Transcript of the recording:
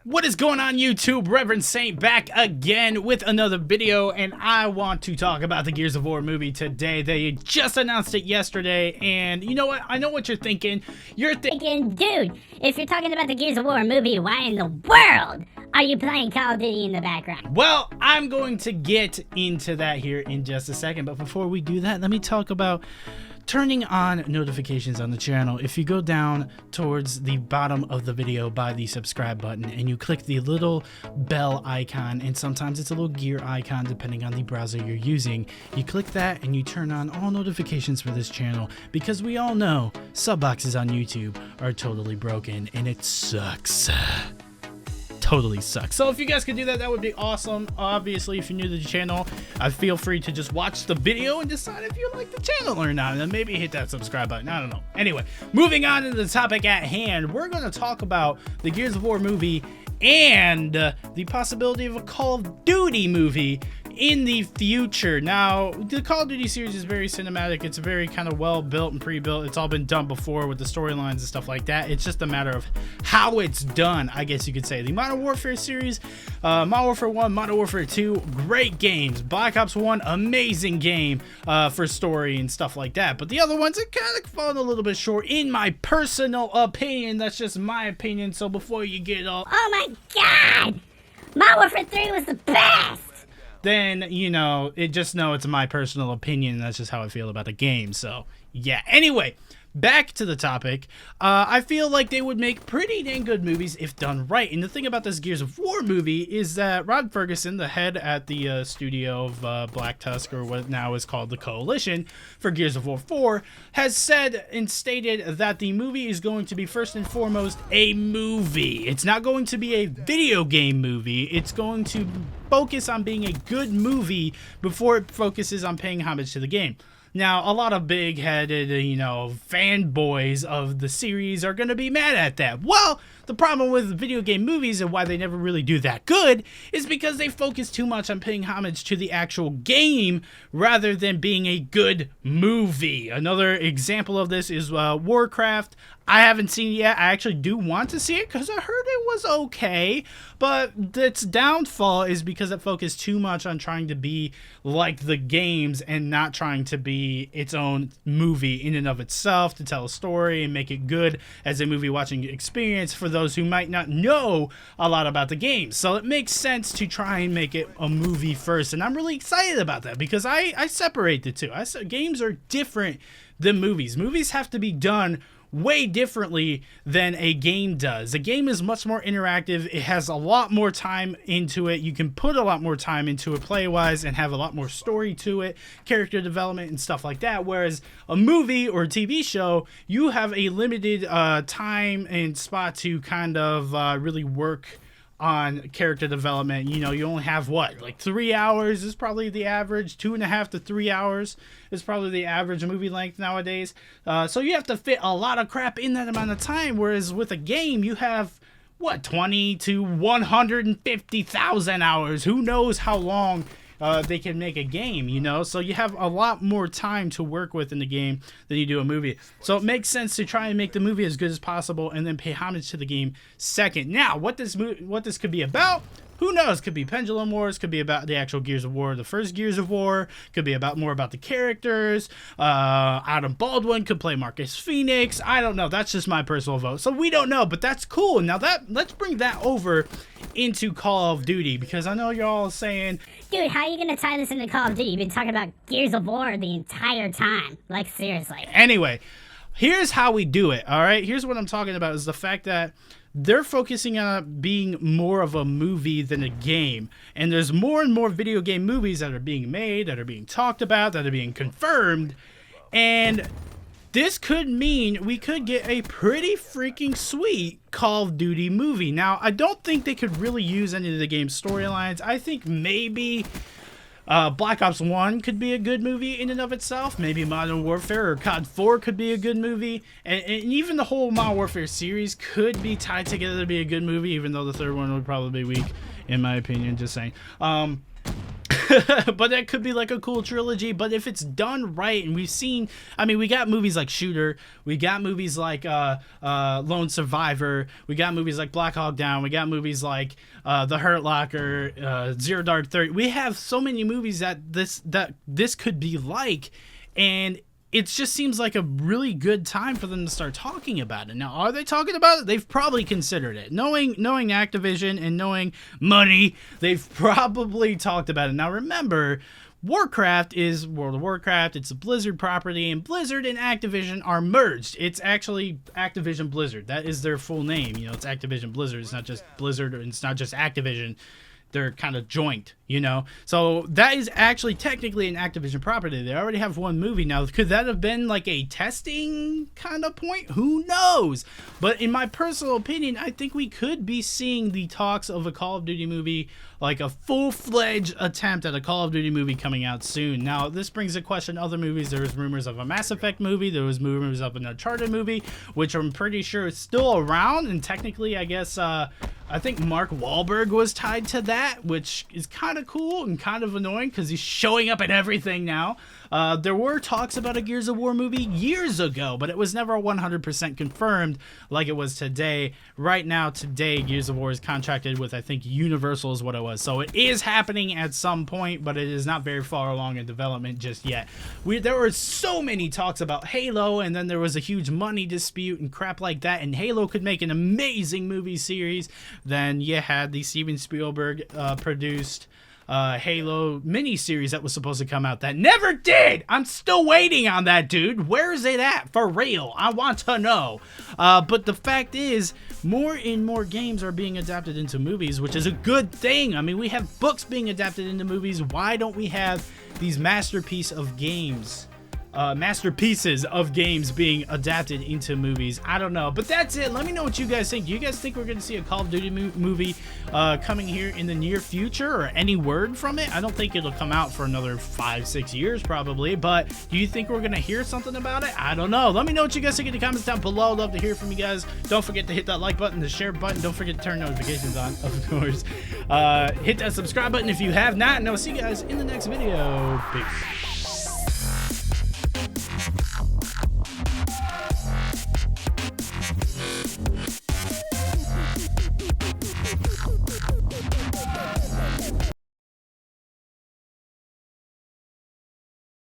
What is going on YouTube? Reverend Saint back again with another video, and I want to talk about the Gears of War movie today. They just announced it yesterday, and you know what? I know what you're thinking. You're thinking, dude, if you're talking about the Gears of War movie, why in the world are you playing Call of Duty in the background? Well, I'm going to get into that here in just a second, but before we do that, let me talk about turning on notifications on the channel. If you go down towards the bottom of the video by the subscribe button and you click the little bell icon, and sometimes it's a little gear icon depending on the browser you're using, you click that and you turn on all notifications for this channel, because we all know sub boxes on YouTube are totally broken and it sucks. Totally sucks. So if you guys could do that, that would be awesome. Obviously, if you're new to the channel, feel free to just watch the video and decide if you like the channel or not, and then maybe hit that subscribe button. I don't know. Anyway, moving on to the topic at hand, we're going to talk about the Gears of War movie and the possibility of a Call of Duty movie in the future. Now, the Call of Duty series is very cinematic. It's very kind of well built and pre-built. It's all been done before with the storylines and stuff like that. It's just a matter of how it's done, I guess you could say. The Modern Warfare series, Modern Warfare 1, Modern Warfare 2, great games. Black Ops 1, amazing game for story and stuff like that. But the other ones, it kind of fallen a little bit short in my personal opinion. That's just my opinion. So before you get all, oh my god, Modern Warfare 3 was the best, then, you know, it's my personal opinion. That's just how I feel about the game. So, yeah. Anyway, back to the topic. I feel like they would make pretty dang good movies if done right. And the thing about this Gears of War movie is that Rod Ferguson, the head at the studio of Black Tusk, or what now is called the Coalition for Gears of War 4, has said and stated that the movie is going to be first and foremost a movie. It's not going to be a video game movie. It's going to focus on being a good movie before it focuses on paying homage to the game. Now, a lot of big-headed, fanboys of the series are going to be mad at that. Well, the problem with video game movies and why they never really do that good is because they focus too much on paying homage to the actual game rather than being a good movie. Another example of this is Warcraft. I haven't seen it yet. I actually do want to see it because I heard it was okay, but its downfall is because it focused too much on trying to be like the games and not trying to be its own movie in and of itself, to tell a story and make it good as a movie watching experience for those who might not know a lot about the game. So it makes sense to try and make it a movie first, and I'm really excited about that because I separate the two. Games are different than movies. Movies have to be done way differently than a game does. A game is much more interactive. It has a lot more time into it. You can put a lot more time into it play-wise and have a lot more story to it, character development and stuff like that. Whereas a movie or a TV show, you have a limited time and spot to kind of really work on character development. You only have like 3 hours is probably the average. 2.5 to 3 hours is probably the average movie length nowadays. So you have to fit a lot of crap in that amount of time. Whereas with a game, you have 20 to 150,000 hours. Who knows how long they can make a game, so you have a lot more time to work with in the game than you do a movie. So it makes sense to try and make the movie as good as possible and then pay homage to the game second. Now, what this could be about, who knows? Could be Pendulum Wars, could be about the actual Gears of War, the first Gears of War, could be more about the characters. Adam Baldwin could play Marcus Phoenix. I don't know. That's just my personal vote. So we don't know, but that's cool. Now let's bring that over into Call of Duty, because I know you're all saying, dude, how are you going to tie this into Call of Duty? You've been talking about Gears of War the entire time. Like, seriously. Anyway, here's how we do it, all right? Here's what I'm talking about, is the fact that they're focusing on being more of a movie than a game. And there's more and more video game movies that are being made, that are being talked about, that are being confirmed. And this could mean we could get a pretty freaking sweet Call of Duty movie. Now, I don't think they could really use any of the game's storylines. I think maybe Black Ops 1 could be a good movie in and of itself. Maybe Modern Warfare or COD 4 could be a good movie. And even the whole Modern Warfare series could be tied together to be a good movie, even though the third one would probably be weak, in my opinion, just saying. but that could be like a cool trilogy. But if it's done right, and we've seen, I mean, we got movies like Shooter, we got movies like Lone Survivor, we got movies like Black Hawk Down, we got movies like The Hurt Locker, Zero Dark 30. We have so many movies that this could be like, and it just seems like a really good time for them to start talking about it. Now, are they talking about it? They've probably considered it. Knowing Activision and knowing money, they've probably talked about it. Now, remember, Warcraft is World of Warcraft. It's a Blizzard property, and Blizzard and Activision are merged. It's actually Activision Blizzard. That is their full name. You know, it's Activision Blizzard. It's not just Blizzard, and it's not just Activision. They're kind of joint, you know? So that is actually technically an Activision property. They already have one movie. Now, could that have been like a testing kind of point? Who knows? But in my personal opinion, I think we could be seeing the talks of a Call of Duty movie, like a full-fledged attempt at a Call of Duty movie coming out soon. Now, this brings to question other movies. There was rumors of a Mass Effect movie. There was rumors of an Uncharted movie, which I'm pretty sure is still around. And technically, I guess, I think Mark Wahlberg was tied to that, which is kind of cool and kind of annoying because he's showing up in everything now. There were talks about a Gears of War movie years ago, but it was never 100% confirmed like it was today. Right now, today, Gears of War is contracted with, I think, Universal is what it was. So it is happening at some point, but it is not very far along in development just yet. There were so many talks about Halo, and then there was a huge money dispute and crap like that, and Halo could make an amazing movie series. Then you had the Steven Spielberg produced Halo miniseries that was supposed to come out that never did. I'm still waiting on that, dude. Where is it at? For real. I want to know. But the fact is, more and more games are being adapted into movies, which is a good thing. I mean, we have books being adapted into movies. Why don't we have these masterpieces of games being adapted into movies? I don't know, but that's it. Let me know what you guys think. Do you guys think we're going to see a Call of Duty movie coming here in the near future, or any word from it? I don't think it'll come out for another 5-6 years probably, but do you think we're going to hear something about it? I don't know. Let me know what you guys think in the comments down below. I'd love to hear from you guys. Don't forget to hit that like button, the share button. Don't forget to turn notifications on, of course. Hit that subscribe button if you have not, and I'll see you guys in the next video. Peace.